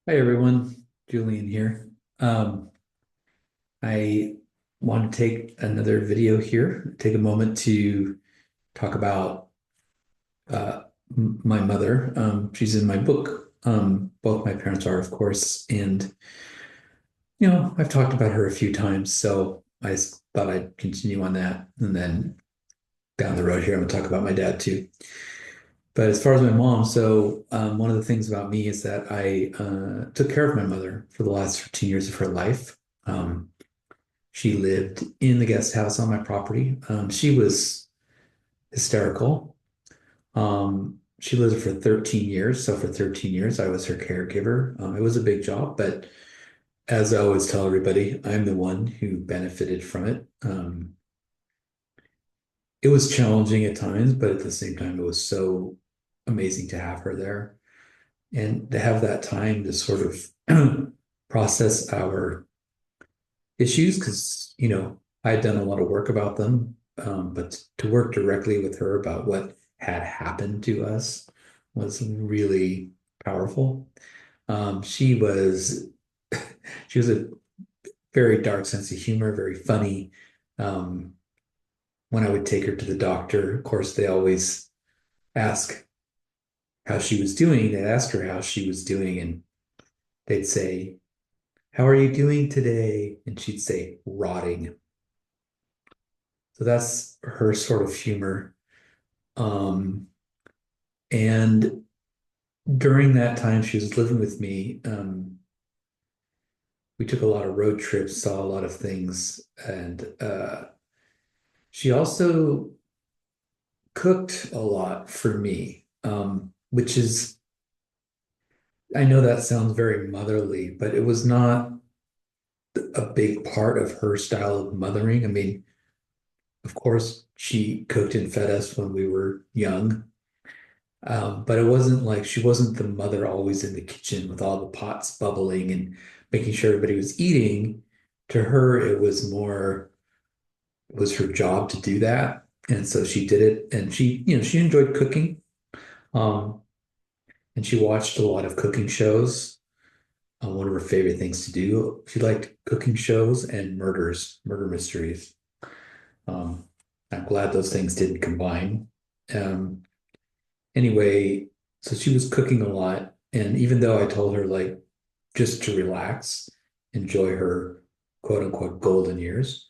Hi everyone, Julian here. Um, I want to take another video here, take a moment to talk about my mother. She's in my book. Both my parents are, of course, and I've talked about her a few times, so thought I'd continue on that, and then down the road here, I'm gonna talk about my dad too. But as far as my mom, one of the things about me is that I took care of my mother for the last 15 years of her life. Um, She lived in the guest house on my property. She was hysterical. She lived for 13 years. So for 13 years, I was her caregiver. It was a big job, but as I always tell everybody, I'm the one who benefited from it. It was challenging at times, but at the same time, it was so amazing to have her there and to have that time to sort of process our issues because I had done a lot of work about them, but to work directly with her about what had happened to us was really powerful. She was she was a very dark sense of humor, very funny. Um, when I would take her to the doctor, of course, they always ask how she was doing. They'd ask her how she was doing, and they'd say, "How are you doing today?" And she'd say, "Rotting." So that's her sort of humor. Um, and during that time she was living with me, we took a lot of road trips, saw a lot of things, and she also cooked a lot for me, which is, I know that sounds very motherly, but it was not a big part of her style of mothering. I mean, of course, she cooked and fed us when we were young. But it wasn't like she wasn't the mother always in the kitchen with all the pots bubbling and making sure everybody was eating. To her, it was her job to do that. And so she did it. And she enjoyed cooking. Um, and she watched a lot of cooking shows. One of her favorite things to do. She liked cooking shows and murder mysteries. Um, I'm glad those things didn't combine. Um, Anyway, so she was cooking a lot. And even though I told her, like, just to relax, enjoy her quote unquote golden years,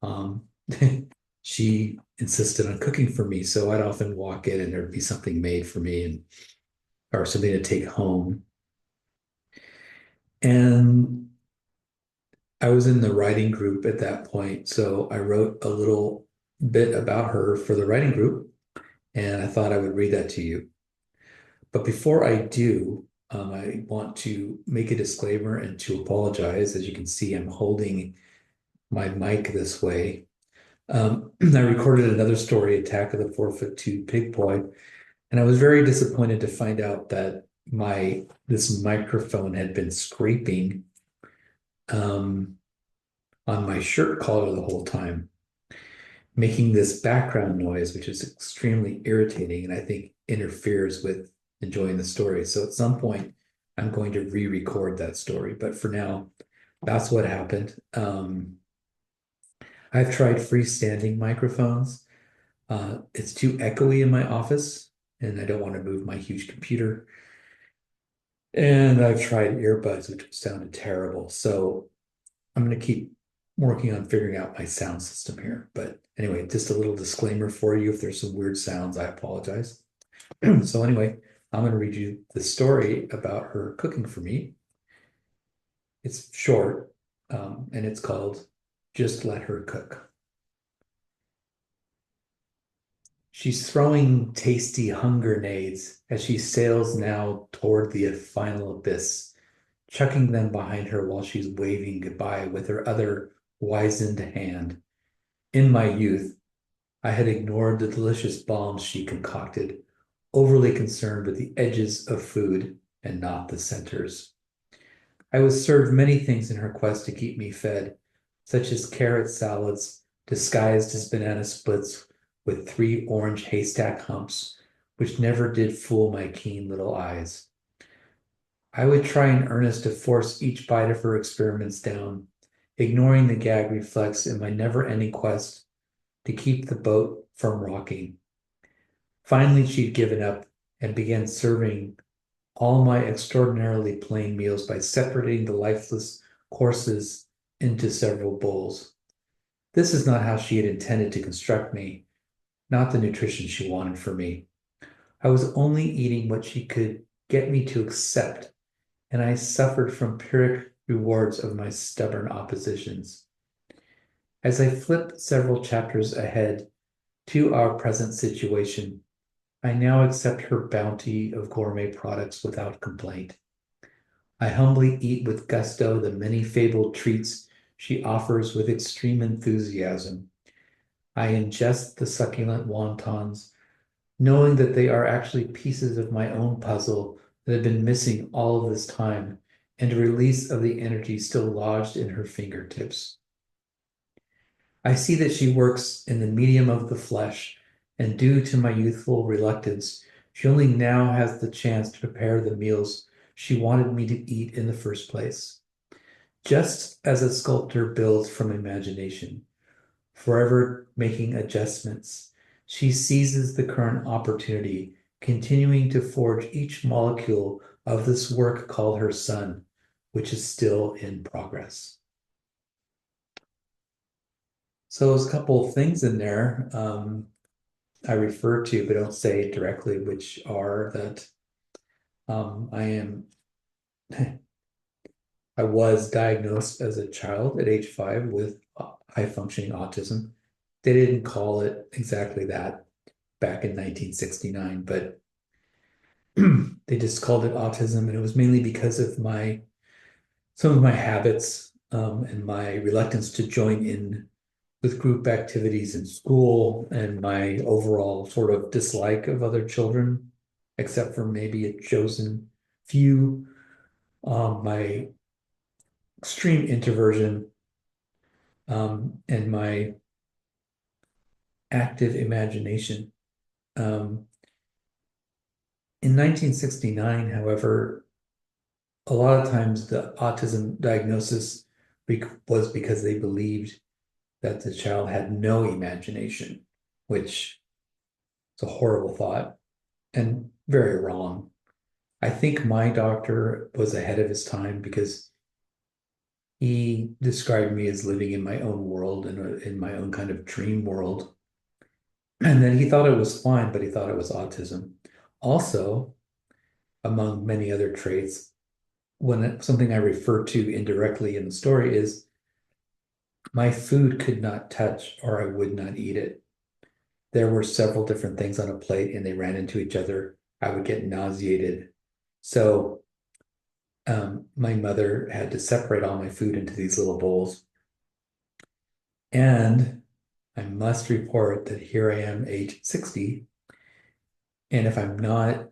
um, she insisted on cooking for me. So I'd often walk in and there'd be something made for me and or something to take home. And I was in the writing group at that point. So I wrote a little bit about her for the writing group, and I thought I would read that to you. But before I do, I want to make a disclaimer and to apologize. As you can see, I'm holding my mic this way. I recorded another story, Attack of the 4 Foot 2 Pig Boy, and I was very disappointed to find out that my this microphone had been scraping um, on my shirt collar the whole time, making this background noise, which is extremely irritating and I think interferes with enjoying the story. So at some point, I'm going to re-record that story. But for now, that's what happened. I've tried freestanding microphones. It's too echoey in my office, and I don't want to move my huge computer. And I've tried earbuds, which sounded terrible. So I'm going to keep working on figuring out my sound system here. But anyway, just a little disclaimer for you. If there's some weird sounds, I apologize. So anyway, I'm going to read you the story about her cooking for me. It's short, and it's called Just Let Her Cook. She's throwing tasty hunger nades as she sails now toward the final abyss, chucking them behind her while she's waving goodbye with her other wizened hand. In my youth, I had ignored the delicious bombs she concocted, overly concerned with the edges of food and not the centers. I was served many things in her quest to keep me fed, such as carrot salads disguised as banana splits with three orange haystack humps, which never did fool my keen little eyes. I would try in earnest to force each bite of her experiments down, ignoring the gag reflex in my never-ending quest to keep the boat from rocking. Finally, she'd given up and began serving all my extraordinarily plain meals by separating the lifeless courses into several bowls. This is not how she had intended to construct me, not the nutrition she wanted for me. I was only eating what she could get me to accept, and I suffered from pyrrhic rewards of my stubborn oppositions. As I flipped several chapters ahead to our present situation, I now accept her bounty of gourmet products without complaint. I humbly eat with gusto the many fabled treats she offers with extreme enthusiasm. I ingest the succulent wontons, knowing that they are actually pieces of my own puzzle that have been missing all of this time, and a release of the energy still lodged in her fingertips. I see that she works in the medium of the flesh, and due to my youthful reluctance, she only now has the chance to prepare the meals she wanted me to eat in the first place. Just as a sculptor builds from imagination, forever making adjustments, she seizes the current opportunity, continuing to forge each molecule of this work called her son, which is still in progress. So there's a couple of things in there I refer to, but don't say directly, which are that I am I was diagnosed as a child at age 5 with high functioning autism. They didn't call it exactly that back in 1969, but they just called it autism, and it was mainly because of my some of my habits and my reluctance to join in with group activities in school and my overall sort of dislike of other children, except for maybe a chosen few. My extreme introversion and my active imagination. Um, in 1969, however, a lot of times the autism diagnosis was because they believed that the child had no imagination, which is a horrible thought and very wrong. I think my doctor was ahead of his time because he described me as living in my own world and in my own kind of dream world. And then he thought it was fine, but he thought it was autism. Also, among many other traits, something I refer to indirectly in the story is my food could not touch or I would not eat it. There were several different things on a plate and they ran into each other. I would get nauseated. So my mother had to separate all my food into these little bowls. And I must report that here I am, age 60. And if I'm not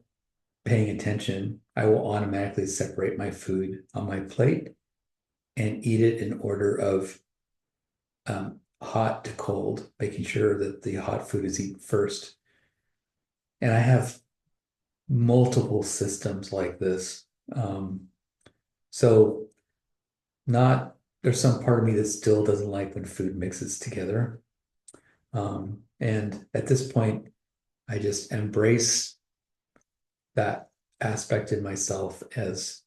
paying attention, I will automatically separate my food on my plate and eat it in order of hot to cold, making sure that the hot food is eaten first. And I have multiple systems like this. Um, so not there's some part of me that still doesn't like when food mixes together. And at this point, I just embrace that aspect in myself as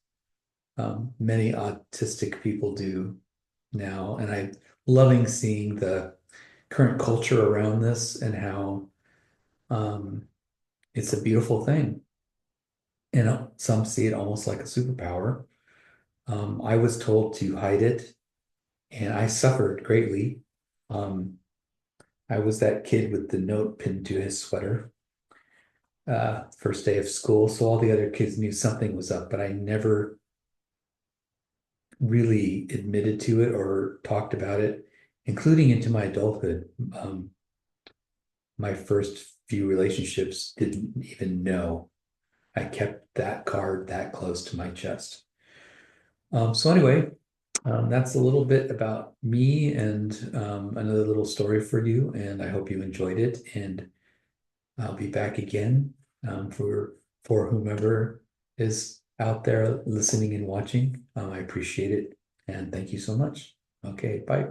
many autistic people do now. And I'm loving seeing the current culture around this and how um, it's a beautiful thing. You know, some see it almost like a superpower. I was told to hide it, and I suffered greatly. Um, I was that kid with the note pinned to his sweater, first day of school. So all the other kids knew something was up, but I never really admitted to it or talked about it, including into my adulthood. My first few relationships didn't even know. I kept that card that close to my chest. So anyway, that's a little bit about me and another little story for you. And I hope you enjoyed it. And I'll be back again for whomever is out there listening and watching. I appreciate it. And thank you so much. Okay, bye.